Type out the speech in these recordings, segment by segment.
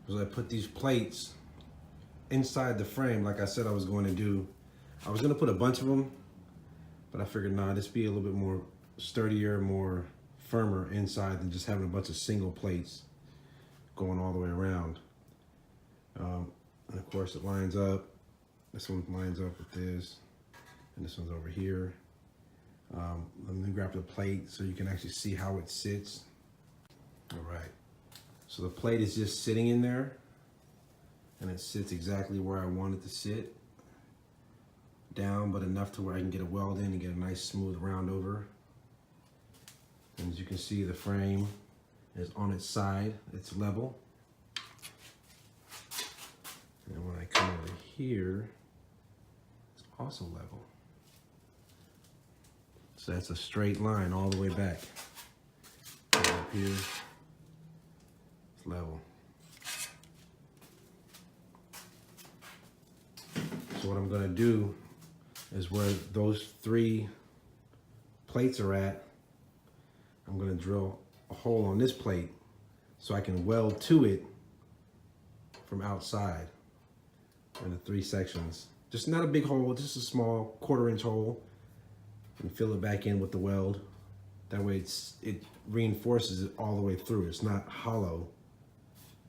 was I put these plates inside the frame like I said I was going to do. I was going to put a bunch of them, but I figured, nah, this be a little bit more sturdier, more firmer inside than just having a bunch of single plates going all the way around. And of course it lines up. This one lines up with this, and this one's over here. Let me grab the plate so you can actually see how it sits. All right, so the plate is just sitting in there, and it sits exactly where I want it to sit. Down, but enough to where I can get a weld in and get a nice smooth round over. And as you can see, the frame is on its side, it's level. And when I come over here, it's also level. So that's a straight line all the way back. And up here, it's level. So what I'm gonna do is where those 3 plates are at, I'm gonna drill a hole on this plate so I can weld to it from outside in the 3 sections. Just not a big hole, just a small 1/4-inch hole, and fill it back in with the weld. That way it reinforces it all the way through. It's not hollow,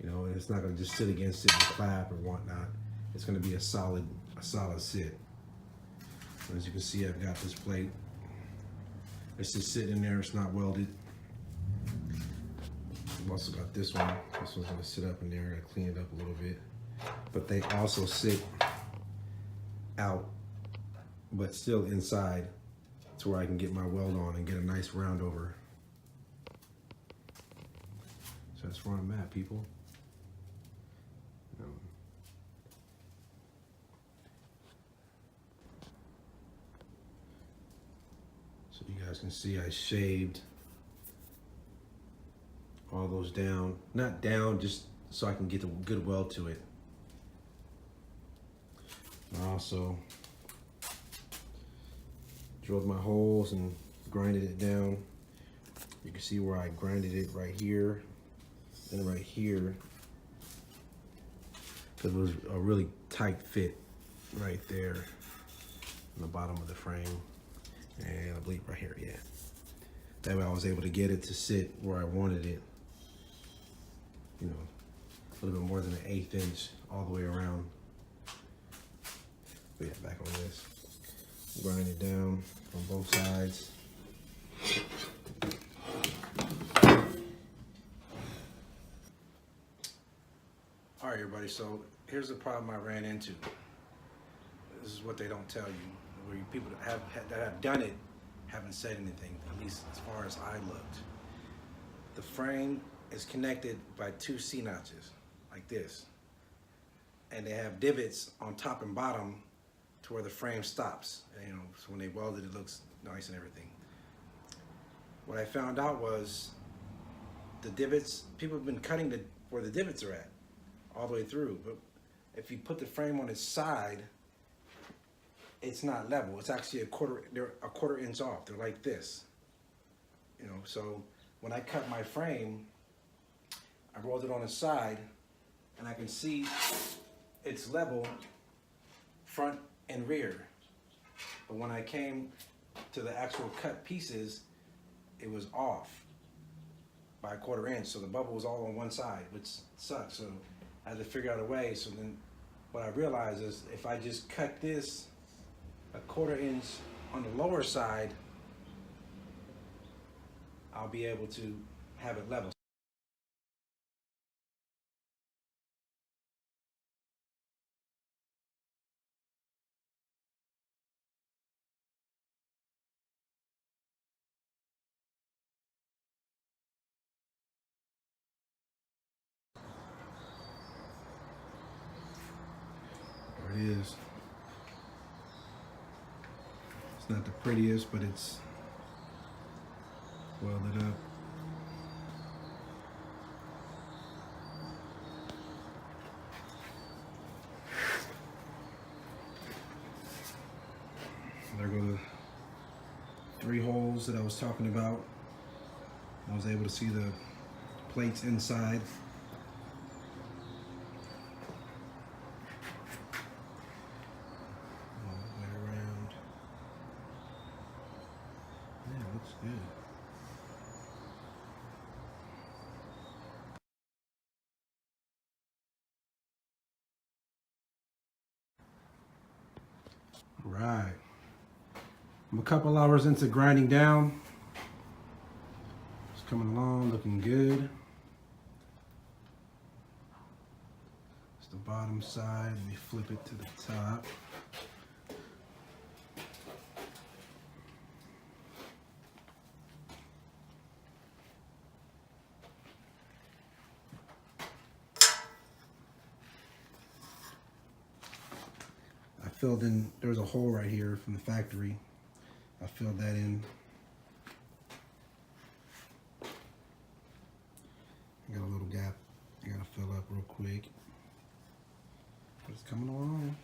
you know, and it's not gonna just sit against it and clap or whatnot. It's gonna be a solid sit. As you can see, I've got this plate. It's just sitting in there, it's not welded. I've also got this one. This one's gonna sit up in there. I gotta clean it up a little bit. But they also sit out, but still inside to where I can get my weld on and get a nice round over. So that's where I'm at, people. So you guys can see I shaved all those down. Not down, just so I can get a good weld to it. I also drilled my holes and grinded it down. You can see where I grinded it right here and right here, because it was a really tight fit right there on the bottom of the frame. And I believe right here, yeah. That way I was able to get it to sit where I wanted it. You know, a little bit more than an 1/8 inch all the way around. But yeah, back on this. Grind it down on both sides. All right, everybody, so here's the problem I ran into. This is what they don't tell you. Where people that have done it haven't said anything, at least as far as I looked. The frame is connected by 2 C-notches, like this. And they have divots on top and bottom to where the frame stops. And, you know, so when they weld it, it looks nice and everything. What I found out was the divots, people have been cutting where the divots are at, all the way through. But if you put the frame on its side, it's not level. It's actually they're a 1/4 inch off. They're like this, you know. So when I cut my frame, I rolled it on the side, and I can see it's level front and rear. But when I came to the actual cut pieces, it was off by a 1/4 inch. So the bubble was all on one side, which sucks. So I had to figure out a way. So then what I realized is if I just cut this a 1/4 inch on the lower side, I'll be able to have it level. There it is. It's not the prettiest, but it's welded up. There go the 3 holes that I was talking about. I was able to see the plates inside. Right. I'm a couple hours into grinding down. It's coming along, looking good. It's the bottom side. Let me flip it to the top. I filled in, there was a hole right here from the factory. I filled that in. I got a little gap I gotta fill up real quick. But it's coming along.